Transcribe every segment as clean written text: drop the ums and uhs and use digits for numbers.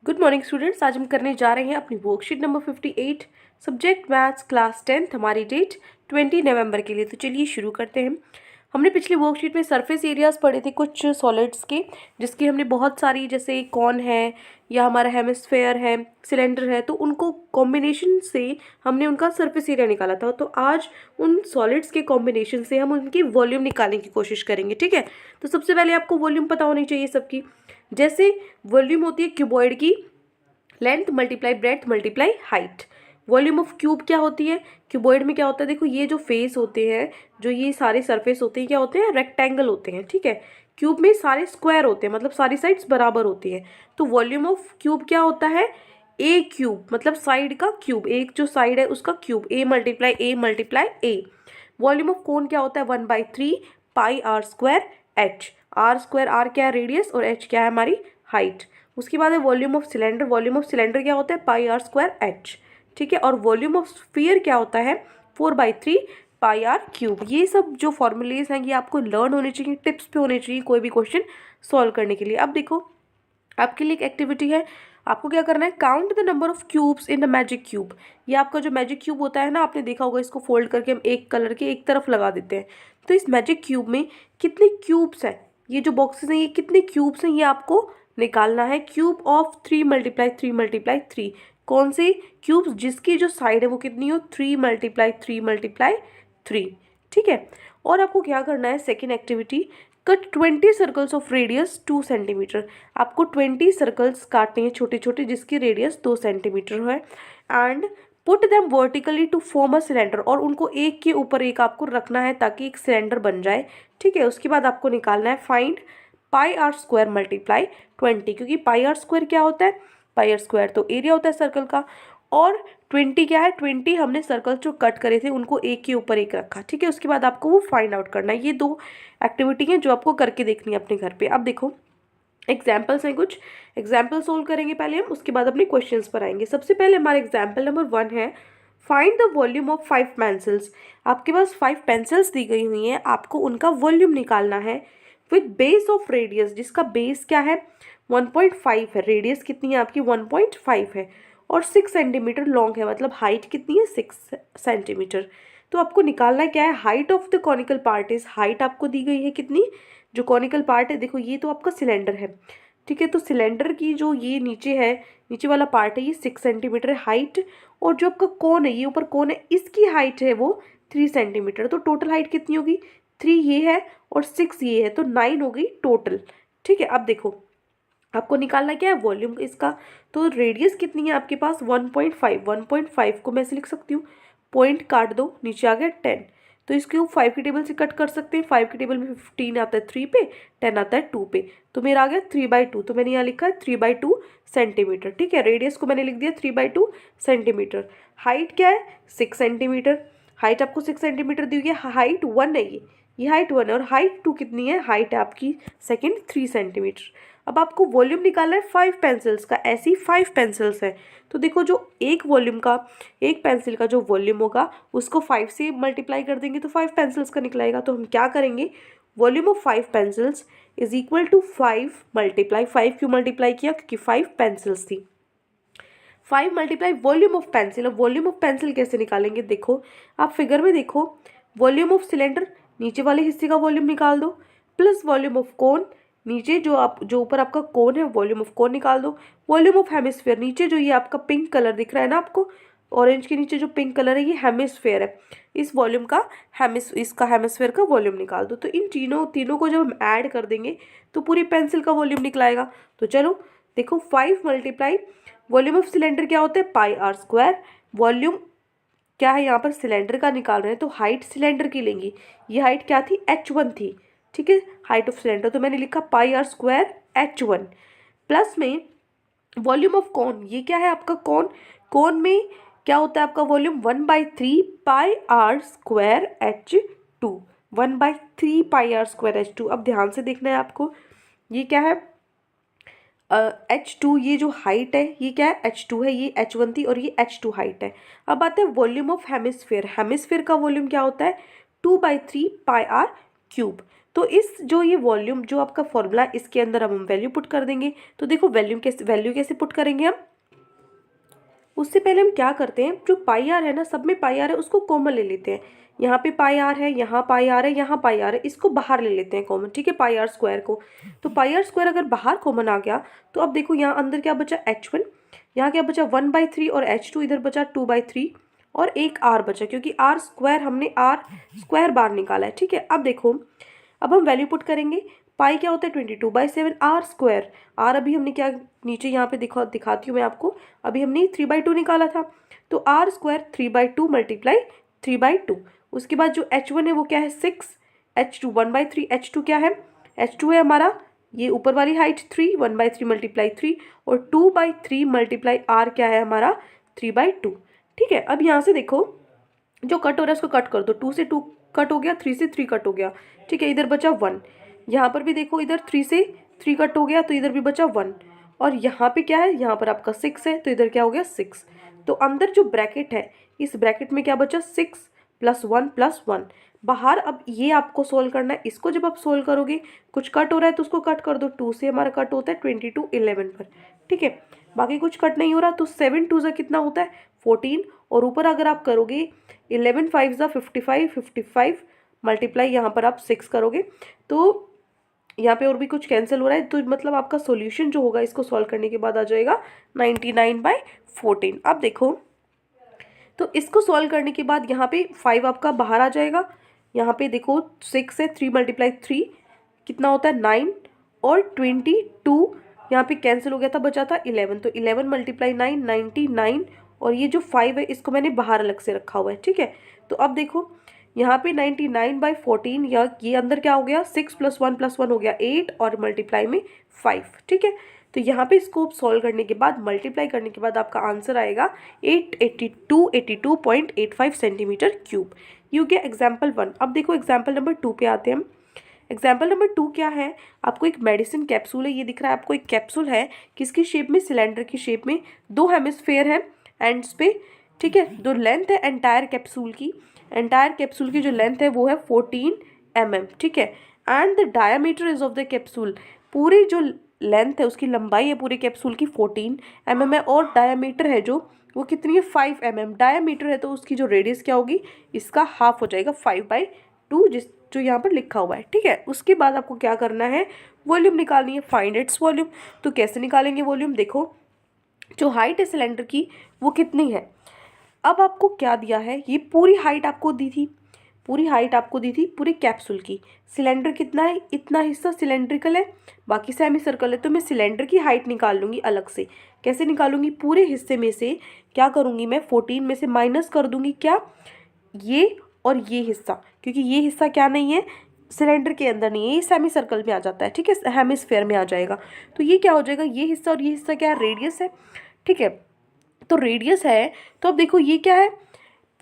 Good morning students. आज हम करने जा रहे हैं अपनी worksheet number 58 subject maths class 10th। हमारी डेट 20 नवंबर के लिए। तो चलिए शुरू करते हैं। हमने पिछली वर्कशीट में सरफेस एरियाज पढ़े थे कुछ सॉलिड्स के, जिसकी हमने बहुत सारी, जैसे कॉन है या हमारा हेमिस्फेयर है, सिलेंडर है, तो उनको कॉम्बिनेशन से हमने उनका सरफेस एरिया निकाला था। तो आज उन सॉलिड्स के कॉम्बिनेशन से हम उनकी वॉल्यूम निकालने की कोशिश करेंगे। ठीक है, तो सबसे पहले आपको वॉल्यूम पता होनी चाहिए सबकी। जैसे वॉल्यूम होती है क्यूबॉइड की length multiply breadth multiply height. Volume of cube क्या होती है? क्यूबॉइड में क्या होता है, देखो ये जो फेस होते हैं, जो ये सारे सरफेस होते हैं, क्या होते हैं? रेक्टेंगल होते हैं। ठीक है, क्यूब में सारे स्क्वायर होते हैं, मतलब सारी साइड्स बराबर होती हैं। तो वॉल्यूम ऑफ क्यूब क्या होता है? ए क्यूब, मतलब साइड का क्यूब, एक जो साइड है उसका cube, A multiply A. Volume of cone क्या होता है? 1/3 pi r square h. R square, r क्या है? रेडियस, और एच क्या है? हमारी हाइट। उसके बाद है volume of cylinder. Volume of cylinder क्या होता है? Pi r square H. ठीक है, और वॉल्यूम ऑफ स्फीयर क्या होता है? 4/3 पाई आर क्यूब। ये सब जो फॉर्मूलेज हैं ये आपको लर्न होने चाहिए, टिप्स पे होने चाहिए कोई भी क्वेश्चन सॉल्व करने के लिए। अब देखो, आपके लिए एक एक्टिविटी है। आपको क्या करना है? Count the number of cubes in the magic cube. ये आपका जो मैजिक क्यूब होता है ना, आपने देखा होगा, इसको फोल्ड करके हम एक कलर के एक तरफ लगा देते हैं। तो इस मैजिक क्यूब में कितने क्यूब्स हैं? ये जो बॉक्सेस हैं ये कितने क्यूब्स हैं, ये आपको निकालना है। Cube of 3 × 3 × 3। कौन से क्यूब्स? जिसकी जो साइड है वो कितनी हो? 3 × 3 × 3। ठीक है, और आपको क्या करना है? Second activity, cut 20 circles of radius 2 centimetre. आपको 20 सर्कल्स काटने हैं छोटे छोटे, जिसकी रेडियस 2 सेंटीमीटर है। And put them vertically to form a cylinder, और उनको एक के ऊपर एक आपको रखना है ताकि एक सिलेंडर बन जाए। ठीक है, उसके बाद आपको निकालना है find pi r square multiply 20, क्योंकि पाई आर स्क्वायर क्या होता है? पाई आर स्क्वायर तो एरिया होता है सर्कल का, और 20 क्या है? 20 हमने सर्कल जो कट करे थे उनको एक के ऊपर एक रखा। ठीक है, उसके बाद आपको वो फाइंड आउट करना है। ये दो एक्टिविटी हैं जो आपको करके देखनी है अपने घर पे। अब देखो, एग्जाम्पल्स हैं, कुछ एग्जाम्पल सोल्व करेंगे पहले हम, उसके बाद अपने क्वेश्चंस पर आएंगे। सबसे पहले हमारा एग्जाम्पल नंबर 1 है, find the volume of 5 pencils. आपके पास 5 पेंसिल्स दी गई हुई हैं, आपको उनका वॉल्यूम निकालना है विद बेस ऑफ रेडियस, जिसका बेस क्या है? 1.5 है। रेडियस कितनी है आपकी? 1.5 है, और 6 सेंटीमीटर लॉन्ग है, मतलब हाइट कितनी है? 6 सेंटीमीटर। तो आपको निकालना क्या है? Height of the conical part is, height आपको दी गई है कितनी? जो कॉनिकल पार्ट है, देखो ये तो आपका सिलेंडर है। ठीक है, तो सिलेंडर की जो ये नीचे है, नीचे वाला पार्ट है, ये 6 सेंटीमीटर है हाइट, और जो आपका कोन है, ये ऊपर कोन है, इसकी हाइट है वो 3 सेंटीमीटर। तो टोटल हाइट कितनी होगी? 3 ये है और 6 ये है, तो 9 हो गई टोटल। ठीक है, अब देखो आपको निकालना क्या है? वॉल्यूम इसका। तो रेडियस कितनी है आपके पास? 1.5। 1.5 को मैं ऐसे लिख सकती हूँ, पॉइंट काट दो, नीचे आ गया 10। तो इसको 5 की टेबल से कट कर सकते हैं। 5 की टेबल में 15 आता है 3 पे, 10 आता है 2 पे, तो मेरा आ गया 3/2। तो मैंने यहाँ लिखा है 3/2 सेंटीमीटर। ठीक है, रेडियस को मैंने लिख दिया 3/2 सेंटीमीटर। हाइट क्या है? 6 सेंटीमीटर। हाइट आपको 6 सेंटीमीटर दी हुई है, हाइट 1 है ये हाइट 1 है, और हाइट 2 कितनी है? हाइट है आपकी सेकेंड 3 सेंटीमीटर। अब आपको वॉल्यूम निकालना है 5 पेंसिल्स का। ऐसी 5 पेंसिल्स हैं, तो देखो जो एक वॉल्यूम का, एक पेंसिल का जो वॉल्यूम होगा उसको 5 से मल्टीप्लाई कर देंगे तो 5 पेंसिल्स का निकलेगा। तो हम क्या करेंगे? Volume of 5 pencils is equal to 5 multiply 5 क्यों मल्टीप्लाई किया? क्योंकि 5 पेंसिल्स थी। 5 मल्टीप्लाई वॉल्यूम ऑफ पेंसिल। अब वॉल्यूम ऑफ पेंसिल कैसे निकालेंगे? देखो आप फिगर में देखो, वॉल्यूम ऑफ सिलेंडर, नीचे वाले हिस्से का वॉल्यूम निकाल दो, प्लस वॉल्यूम ऑफ कोन, नीचे जो ऊपर आपका कोन है वॉल्यूम ऑफ कोन निकाल दो, वॉल्यूम ऑफ हेमिस्फीयर, नीचे जो ये आपका पिंक कलर दिख रहा है ना आपको, ऑरेंज के नीचे जो पिंक कलर है ये हेमिस्फीयर है, इस वॉल्यूम का इसका हेमिस्फीयर का वॉल्यूम निकाल दो। तो इन तीनों को जब हम ऐड कर देंगे तो पूरी पेंसिल का वॉल्यूम निकलाएगा। तो चलो देखो, 5 मल्टीप्लाई वॉल्यूम ऑफ सिलेंडर क्या होता है? Pi r square. वॉल्यूम क्या है यहाँ पर? सिलेंडर का निकाल रहे हैं, तो हाइट सिलेंडर की लेंगी। ये हाइट क्या थी? h1 थी। ठीक है, हाइट ऑफ सिलेंडर, तो मैंने लिखा पाई आर स्क्वायर h1, प्लस में वॉल्यूम ऑफ कॉन। ये क्या है आपका? कॉन। कॉन में क्या होता है आपका volume? 1/3 pi r square h2। 1/3 pi r square h2। अब ध्यान से देखना है आपको, ये क्या है? H2, ये जो हाइट है ये क्या है? H2 है, ये H1 थी और ये H2 हाइट है। अब आते हैं वॉल्यूम ऑफ हेमिस्फीयर। हेमिस्फीयर का वॉल्यूम क्या होता है? 2/3 पाई आर क्यूब। तो इस जो ये वॉल्यूम जो आपका फॉर्मूला, इसके अंदर हम वैल्यू पुट कर देंगे। तो देखो वैल्यू कैसे पुट करेंगे हम, उससे पहले हम क्या करते हैं, जो पाई आर है ना, सब में पाई आर है, उसको कॉमन ले लेते हैं। यहाँ पे पाई आर है, यहाँ पाई आर है, यहाँ पाई आर है, इसको बाहर ले लेते हैं कॉमन, ठीक है, पाई आर स्क्वायर को। तो पाई आर स्क्वायर अगर बाहर कॉमन आ गया तो अब देखो यहाँ अंदर क्या बचा, H1, यहाँ क्या बचा 1/3 और H2 इधर बचा 2/3 और एक आर बचा, क्योंकि आर स्क्वायर हमने आर स्क्वायर बाहर निकाला है, ठीक है। अब देखो, अब हम वैल्यू पुट करेंगे। पाई क्या होता है 22/7 आर स्क्वायर, आर अभी हमने क्या नीचे यहाँ पे दिखाती हूँ मैं आपको, अभी हमने 3/2 निकाला था, तो आर स्क्वायर 3/2 मल्टीप्लाई 3/2। उसके बाद जो H1 है वो क्या है 6, H2 1/3, H2 क्या है, H2 है हमारा ये ऊपर वाली हाइट 3, 1/3 मल्टीप्लाई 3 और 2/3 मल्टीप्लाई आर क्या है हमारा 3/2, ठीक है। अब यहाँ से देखो जो कट हो रहा है उसको कट कर दो, 2 से 2 कट हो गया, 3 से 3 कट हो गया, ठीक है, इधर बचा 1। यहाँ पर भी देखो इधर 3 से 3 कट हो गया तो इधर भी बचा 1, और यहाँ पे क्या है, यहाँ पर आपका 6 है तो इधर क्या हो गया 6। तो अंदर जो ब्रैकेट है, इस ब्रैकेट में क्या बचा 6 + 1 + 1 बाहर। अब ये आपको सोल्व करना है, इसको जब आप सोल्व करोगे कुछ कट हो रहा है तो उसको कट कर दो, 2 से हमारा कट होता है 22 11 पर, ठीक है, बाकी कुछ कट नहीं हो रहा, तो 7 2 कितना होता है 14, और ऊपर अगर आप करोगे 11 5 55 55 मल्टीप्लाई यहाँ पर आप 6 करोगे तो यहाँ पे और भी कुछ कैंसिल हो रहा है, तो मतलब आपका सॉल्यूशन जो होगा इसको सॉल्व करने के बाद आ जाएगा 99/14। अब देखो, तो इसको सॉल्व करने के बाद यहाँ पे 5 आपका बाहर आ जाएगा, यहाँ पे देखो 6 है, 3 × 3 कितना होता है 9 और 22 यहाँ पे कैंसिल हो गया था, बचा था 11, तो 11 × 9 99, और ये जो 5 है इसको मैंने बाहर अलग से रखा हुआ है, ठीक है। तो अब देखो यहाँ पे 99/14 या ये अंदर क्या हो गया 6 + 1 + 1 हो गया 8 और मल्टीप्लाई में 5, ठीक है। तो यहाँ पे इसको सॉल्व करने के बाद मल्टीप्लाई करने के बाद आपका आंसर आएगा 82.85 सेंटीमीटर क्यूब। ये हो गया एग्जाम्पल 1। अब देखो एग्जाम्पल नंबर 2 पे आते हैं हम। एग्जाम्पल नंबर 2 क्या है, आपको एक मेडिसिन कैप्सूल है, ये दिख रहा है आपको एक कैप्सूल है, किसकी शेप में, सिलेंडर की शेप में, 2 हेमिस्फेयर है एंड्स पे, ठीक है, जो लेंथ है एंटायर कैप्सूल की जो लेंथ है वो है 14 mm, ठीक है, and the diameter is of the capsule, पूरी जो लेंथ है उसकी लंबाई है पूरी कैप्सूल की 14 mm है, और डायमीटर है जो वो कितनी है 5 mm डायमीटर है, तो उसकी जो रेडियस क्या होगी, इसका हाफ हो जाएगा 5/2 जो यहाँ पर लिखा हुआ है, ठीक है। उसके बाद आपको क्या करना है, वॉल्यूम निकालनी है, फाइंड इट्स वॉल्यूम। तो कैसे निकालेंगे वॉल्यूम, देखो जो हाइट है सिलेंडर की वो कितनी है, अब आपको क्या दिया है, ये पूरी हाइट आपको दी थी, पूरी कैप्सूल की, सिलेंडर कितना है, इतना हिस्सा सिलेंड्रिकल है, बाकी सेमी सर्कल है, तो मैं सिलेंडर की हाइट निकाल लूँगी अलग से। कैसे निकालूंगी, पूरे हिस्से में से क्या करूँगी मैं 14 में से माइनस कर दूँगी क्या, ये और ये हिस्सा, क्योंकि ये हिस्सा क्या नहीं है सिलेंडर के अंदर नहीं है, ये सेमी सर्कल में आ जाता है, ठीक है, हेमिस्फेयर में आ जाएगा। तो ये क्या हो जाएगा, ये हिस्सा और ये हिस्सा क्या है, रेडियस है, ठीक है। तो रेडियस है, तो अब देखो ये क्या है,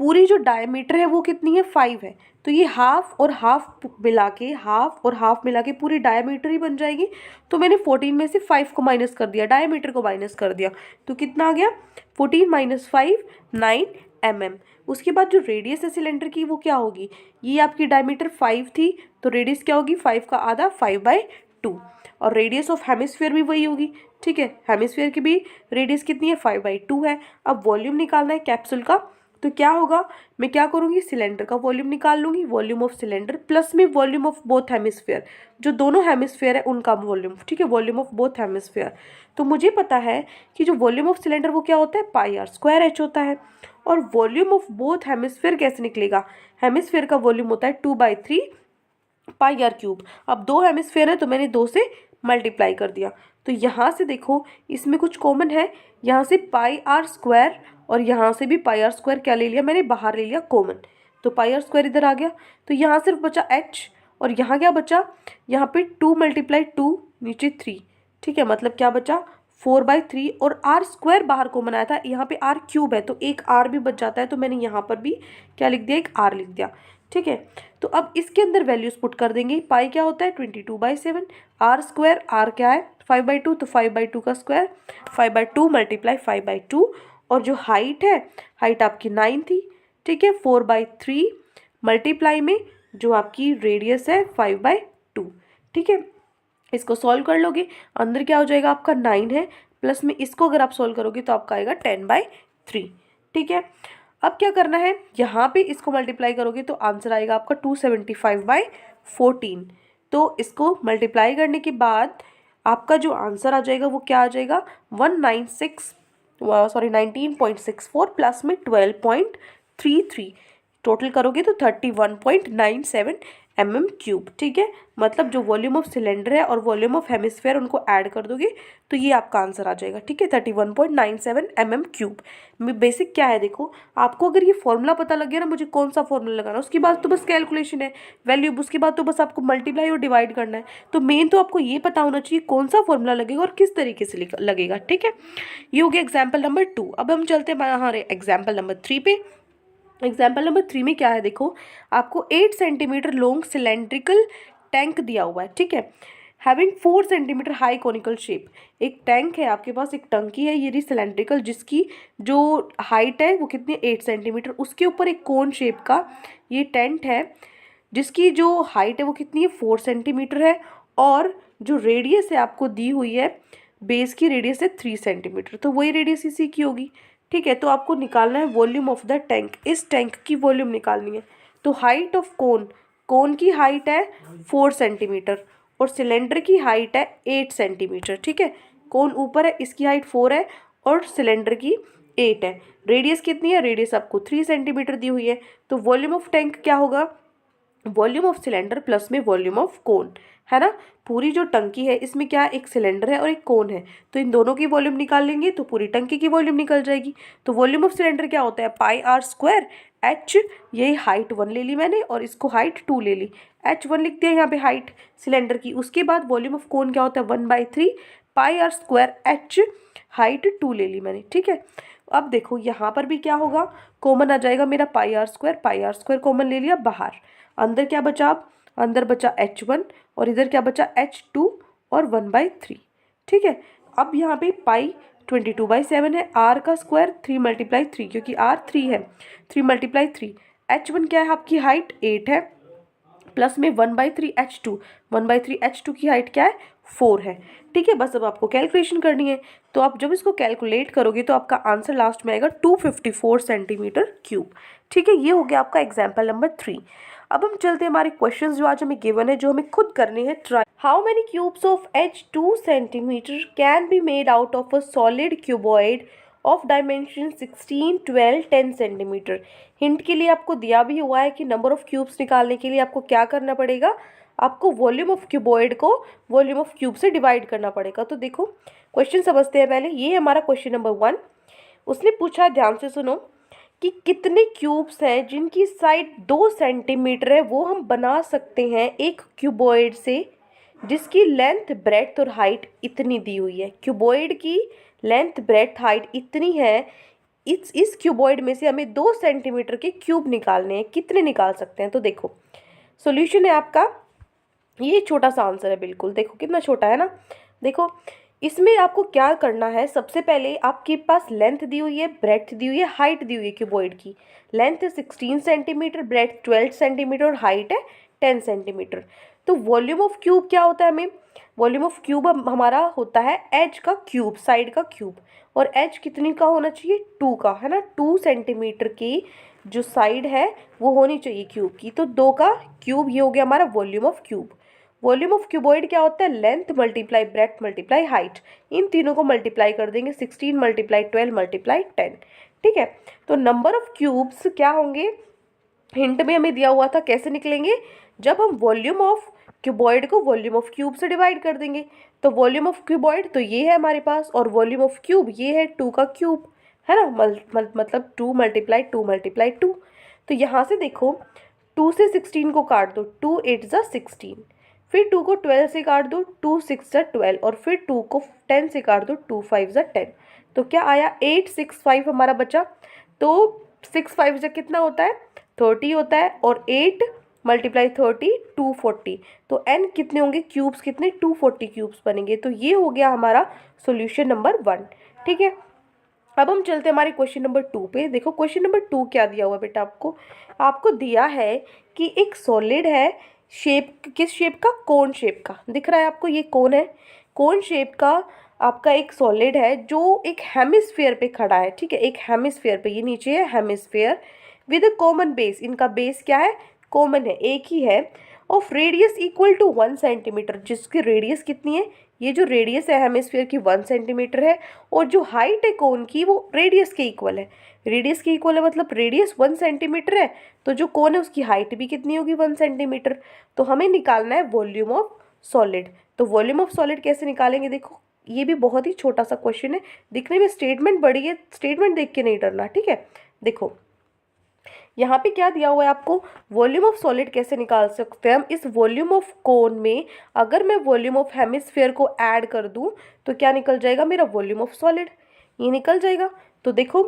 पूरी जो डायमीटर है वो कितनी है 5 है, तो ये हाफ और हाफ मिला के पूरी डायमीटर ही बन जाएगी। तो मैंने 14 में से 5 को माइनस कर दिया, डायमीटर को माइनस कर दिया, तो कितना आ गया 14 - 5 9 mm। उसके बाद जो रेडियस है सिलेंडर की वो क्या होगी, ये आपकी डायमीटर 5 थी, तो रेडियस क्या होगी 5 का आधा 5/2, और रेडियस ऑफ हेमिस्फीयर भी वही होगी, ठीक है, हेमिस्फीयर की भी रेडियस कितनी है 5/2 है। अब वॉल्यूम निकालना है कैप्सूल का, तो क्या होगा, मैं क्या करूँगी सिलेंडर का वॉल्यूम निकाल लूँगी, वॉल्यूम ऑफ सिलेंडर प्लस में वॉल्यूम ऑफ बोथ हेमिस्फीयर, जो दोनों हेमिस्फीयर है उनका वॉल्यूम, ठीक है, वॉल्यूम ऑफ बोथ हेमिस्फीयर। तो मुझे पता है कि जो वॉल्यूम ऑफ सिलेंडर वो क्या होता है πr² होता है, और वॉल्यूम ऑफ बोथ हेमिस्फीयर कैसे निकलेगा, हेमिस्फीयर का वॉल्यूम होता है 2/3 πr³। अब 2 हेमिस्फीयर है तो मैंने 2 से मल्टीप्लाई कर दिया, तो यहाँ से देखो इसमें कुछ कॉमन है, यहाँ से πr² और यहाँ से भी πr² क्या ले लिया मैंने, बाहर ले लिया कॉमन, तो πr² इधर आ गया, तो यहाँ सिर्फ बचा h, और यहाँ क्या बचा, यहाँ पे 2 × 2 नीचे 3, ठीक है, मतलब क्या बचा 4/3, और r² बाहर कॉमन आया था, यहाँ पे r³ है तो एक r भी बच जाता है, तो मैंने यहाँ पर भी क्या लिख दिया, एक r लिख दिया, ठीक है। तो अब इसके अंदर वैल्यूज पुट कर देंगे, पाई क्या होता है 22/7, r² r क्या है 5/2, तो 5/2 का स्क्वायर 5/2 × 5/2, और जो हाइट है, हाइट आपकी 9 थी, ठीक है, 4/3 मल्टीप्लाई में जो आपकी रेडियस है 5/2, ठीक है, इसको सॉल्व कर लोगे, अंदर क्या हो जाएगा आपका 9 है, प्लस में इसको अगर आप सॉल्व करोगे तो आपका आएगा 10/3। ठीक है, अब क्या करना है, यहाँ पे इसको मल्टीप्लाई करोगे तो आंसर आएगा आपका 275/14। तो इसको मल्टीप्लाई करने के बाद आपका जो आंसर आ जाएगा वो क्या आ जाएगा 19.64 प्लस में 12.33, टोटल करोगे तो 31.97 mm³। ठीक है, मतलब जो वॉल्यूम ऑफ सिलेंडर है और वॉल्यूम ऑफ हेमिस्फेयर उनको ऐड कर दोगे तो ये आपका आंसर आ जाएगा। ठीक है, 31.97 mm³। बेसिक क्या है देखो, आपको अगर ये फॉर्मूला पता लग गया ना, मुझे कौन सा फॉर्मूला लगाना, उसके बाद तो बस कैलकुलेशन है वैल्यू, उसके बाद तो बस आपको मल्टीप्लाई और डिवाइड करना है। तो मेन तो आपको ये पता होना चाहिए कौन सा फॉर्मूला लगेगा और किस तरीके से लगेगा। ठीक है, ये हो गया एग्जाम्पल नंबर 2। अब हम चलते हैं हमारे एग्जाम्पल नंबर 3 पे। एग्जाम्पल नंबर 3 में क्या है देखो, आपको 8 सेंटीमीटर लॉन्ग सिलेंड्रिकल टैंक दिया हुआ है। ठीक है, having 4 centimetre high conical shape. एक टैंक है आपके पास, एक टंकी है ये सिलेंड्रिकल, जिसकी जो हाइट है वो कितनी 8 सेंटीमीटर, उसके ऊपर एक कोन शेप का ये टेंट है जिसकी जो हाइट है वो कितनी है 4 सेंटीमीटर है, और जो रेडियस है आपको दी हुई है, बेस की रेडियस है 3 सेंटीमीटर, तो वही रेडियस इसी की होगी। ठीक है, तो आपको निकालना है वॉल्यूम ऑफ द टैंक, इस टैंक की वॉल्यूम निकालनी है। तो हाइट ऑफ कोन, कोन की हाइट है 4 सेंटीमीटर और सिलेंडर की हाइट है 8 सेंटीमीटर। ठीक है, कोन ऊपर है, इसकी हाइट 4 है और सिलेंडर की 8 है। रेडियस कितनी है, रेडियस आपको 3 सेंटीमीटर दी हुई है। तो वॉल्यूम ऑफ टैंक क्या होगा, वॉल्यूम ऑफ सिलेंडर प्लस में वॉल्यूम ऑफ कोन, है ना। पूरी जो टंकी है इसमें क्या एक सिलेंडर है और एक कोन है, तो इन दोनों की वॉल्यूम निकाल लेंगे तो पूरी टंकी की वॉल्यूम निकल जाएगी। तो वॉल्यूम ऑफ सिलेंडर क्या होता है πr², h ये हाइट 1 ले ली मैंने और इसको हाइट 2 ले ली, h1 लिख दिया यहाँ पे हाइट सिलेंडर की। उसके बाद वॉल्यूम ऑफ कोन क्या होता है 1/3 πr² h हाइट 2 ले ली मैंने। ठीक है, अब देखो यहाँ पर भी क्या होगा, कॉमन आ जाएगा मेरा πr² कॉमन ले लिया बाहर, अंदर क्या बचा, अब अंदर बचा h1 और इधर क्या बचा h2 और 1/3। ठीक है, अब यहाँ पे पाई 22/7 है, r का स्क्वायर 3 × 3 क्योंकि r 3 है, 3 × 3, h1 क्या है आपकी हाइट 8 है, प्लस में 1/3 h2, 1/3 h2 की हाइट क्या है 4 है। ठीक है, बस अब आपको कैलकुलेशन करनी है, तो आप जब इसको कैलकुलेट करोगे तो आपका आंसर लास्ट में आएगा 254 सेंटीमीटर क्यूब। ठीक है, ये हो गया आपका एग्जाम्पल नंबर 3। अब हम चलते हैं हमारे क्वेश्चंस जो आज हमें गिवन है, जो हमें खुद करने हैं try. How many cubes of H 2 centimetre can be made out of a solid cuboid of dimension 16, 12, 10 centimetre. Hint के लिए आपको दिया भी हुआ है कि नंबर ऑफ क्यूब्स निकालने के लिए आपको क्या करना पड़ेगा, आपको वॉल्यूम ऑफ क्यूबॉइड को वॉल्यूम ऑफ क्यूब से डिवाइड करना पड़ेगा। तो देखो क्वेश्चन समझते हैं पहले, ये हमारा क्वेश्चन नंबर 1। उसने पूछा, ध्यान से सुनो, कि कितने क्यूब्स हैं जिनकी साइड 2 सेंटीमीटर है, वो हम बना सकते हैं एक क्यूबॉइड से जिसकी लेंथ ब्रेड्थ और हाइट इतनी दी हुई है। क्यूबॉइड की लेंथ ब्रेड्थ हाइट इतनी है, इस क्यूबॉइड में से हमें 2 सेंटीमीटर के क्यूब निकालने हैं, कितने निकाल सकते हैं। तो देखो सॉल्यूशन है आपका, ये छोटा सा आंसर है बिल्कुल, देखो कितना छोटा है ना। देखो इसमें आपको क्या करना है, सबसे पहले आपके पास लेंथ दी हुई है, ब्रेड्थ दी हुई है, हाइट दी हुई है क्यूबॉइड की। लेंथ है 16 सेंटीमीटर, ब्रेड्थ 12 सेंटीमीटर और हाइट है 10 सेंटीमीटर। तो वॉल्यूम ऑफ क्यूब क्या होता है हमें, वॉल्यूम ऑफ क्यूब हमारा होता है एज का क्यूब, साइड का क्यूब, और एज कितनी का होना चाहिए 2 का, है ना। 2 सेंटीमीटर की जो साइड है वो होनी चाहिए क्यूब की, तो 2 का क्यूब, ये हो गया हमारा volume of cube. Volume of cuboid क्या होता है, length multiply breadth multiply height, इन तीनों को मल्टीप्लाई कर देंगे, 16 × 12 × 10। ठीक है, तो नंबर ऑफ क्यूब्स क्या होंगे, हिंट में हमें दिया हुआ था, कैसे निकलेंगे, जब हम वॉल्यूम ऑफ क्यूबॉइड को वॉल्यूम ऑफ क्यूब से डिवाइड कर देंगे। तो वॉल्यूम ऑफ क्यूबॉइड तो ये है हमारे पास, और वॉल्यूम ऑफ क्यूब ये है 2 का क्यूब, है ना, मतलब 2 × 2 × 2। तो यहाँ से देखो 2 से 16 को काट दो, 2 8 ज़ा 16, फिर 2 को 12 से काट दो, 2 6 ज़ा 12, और फिर 2 को 10 से काट दो, 2 5 ज़ा 10। तो क्या आया 8 6 5 हमारा बचा। तो 6 5 ज़ा कितना होता है 30 होता है, और 8 × 30 240। तो n कितने होंगे क्यूब्स, कितने 240 क्यूब्स बनेंगे। तो ये हो गया हमारा सॉल्यूशन नंबर 1। ठीक है, अब हम चलते हैं हमारे क्वेश्चन नंबर 2 पे। देखो क्वेश्चन नंबर 2 क्या दिया हुआ बेटा, आपको दिया है कि एक सॉलिड है, शेप, किस शेप का? कोन शेप का। दिख रहा है आपको, ये कोन है। कोन शेप का आपका एक सॉलिड है जो एक हेमिस्फीयर पे खड़ा है, ठीक है, एक हेमिस्फीयर पे, ये नीचे है hemisphere with a common base. इनका बेस क्या है? कॉमन है, एक ही है। Of radius equal to 1 centimetre, जिसकी रेडियस कितनी है? ये जो रेडियस है हेमिस्फीयर की 1 सेंटीमीटर है, और जो हाइट है कोन की वो रेडियस के इक्वल है। रेडियस के इक्वल है मतलब रेडियस 1 सेंटीमीटर है, तो जो कोन है उसकी हाइट भी कितनी होगी? 1 सेंटीमीटर। तो हमें निकालना है वॉल्यूम ऑफ सॉलिड। तो वॉल्यूम ऑफ सॉलिड कैसे निकालेंगे? देखो, ये भी बहुत ही छोटा सा क्वेश्चन है, दिखने में स्टेटमेंट बड़ी है, स्टेटमेंट देख के नहीं डरना, ठीक है। देखो यहाँ पे क्या दिया हुआ है आपको, वॉल्यूम ऑफ सॉलिड कैसे निकाल सकते हैं हम? इस वॉल्यूम ऑफ कोन में अगर मैं वॉल्यूम ऑफ हेमिस्फीयर को ऐड कर दूं तो क्या निकल जाएगा? मेरा वॉल्यूम ऑफ सॉलिड, ये निकल जाएगा। तो देखो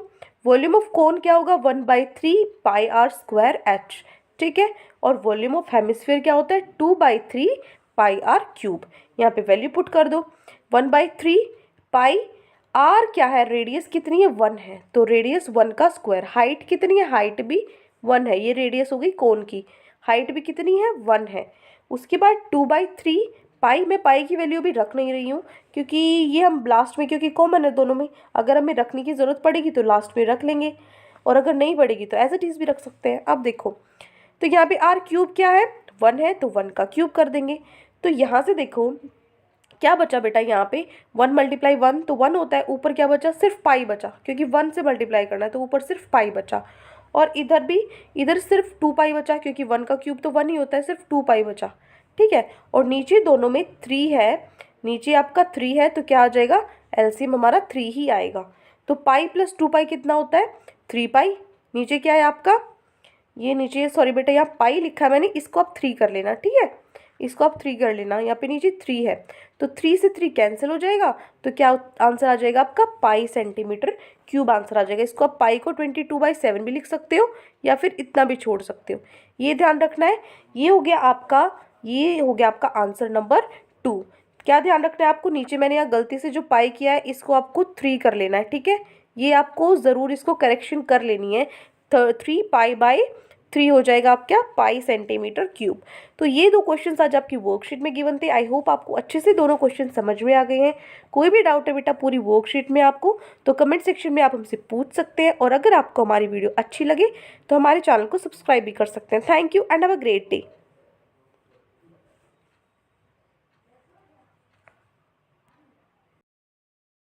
वॉल्यूम ऑफ कोन क्या होगा? 1/3 पाई आर स्क्वायर एच, ठीक है। और वॉल्यूम ऑफ हेमिस्फीयर क्या होता है? 2/3 पाई आर क्यूब। यहाँ पे वैल्यू पुट कर दो। 1/3 पाई, आर क्या है? रेडियस कितनी है? 1 है, तो रेडियस 1 का स्क्वायर। हाइट कितनी है? हाइट भी 1 है, ये रेडियस हो गई कोन की। हाइट भी कितनी है? 1 है। उसके बाद 2/3 पाई, मैं पाई की वैल्यू भी रख नहीं रही हूँ क्योंकि ये हम लास्ट में, क्योंकि कॉमन है दोनों में, अगर हमें रखने की ज़रूरत पड़ेगी तो लास्ट में रख लेंगे, और अगर नहीं पड़ेगी तो एज इट इज़ भी रख सकते हैं। अब देखो, तो यहाँ पे आर क्यूब क्या है? 1 है, तो 1 का क्यूब कर देंगे। तो यहाँ से देखो क्या बचा बेटा? यहाँ पे 1 × 1 तो 1 होता है, ऊपर क्या बचा? सिर्फ पाई बचा, क्योंकि 1 से मल्टीप्लाई करना है तो ऊपर सिर्फ पाई बचा। और इधर भी, इधर सिर्फ 2 पाई बचा, क्योंकि 1 का क्यूब तो 1 ही होता है, सिर्फ 2 पाई बचा, ठीक है। और नीचे दोनों में 3 है, नीचे आपका 3 है, तो क्या आ जाएगा? एलसीएम हमारा 3 ही आएगा। तो पाई प्लस 2 पाई कितना होता है? 3 पाई। नीचे क्या है आपका? ये नीचे, सॉरी बेटा यहाँ पाई लिखा है मैंने, इसको आप 3 कर लेना, ठीक है, इसको आप 3 कर लेना। यहाँ पे नीचे 3 है, तो 3 से 3 कैंसिल हो जाएगा, तो क्या आंसर आ जाएगा आपका? पाई सेंटीमीटर क्यूब आंसर आ जाएगा। इसको आप पाई को 22/7 भी लिख सकते हो, या फिर इतना भी छोड़ सकते हो, ये ध्यान रखना है। ये हो गया आपका आंसर नंबर 2। क्या ध्यान रखना है आपको? नीचे मैंने यहाँ गलती से जो पाई किया है इसको आपको 3 कर लेना है, ठीक है, ये आपको ज़रूर इसको करेक्शन कर लेनी है। 3 पाई/3 हो जाएगा आपका पाई सेंटीमीटर क्यूब। तो ये 2 क्वेश्चंस आज आपकी वर्कशीट में गिवन थे। आई होप आपको अच्छे से दोनों क्वेश्चन समझ में आ गए हैं। कोई भी डाउट है बेटा पूरी वर्कशीट में आपको, तो कमेंट सेक्शन में आप हमसे पूछ सकते हैं। और अगर आपको हमारी वीडियो अच्छी लगे तो हमारे चैनल को सब्सक्राइब भी कर सकते हैं। Thank you and have a great day.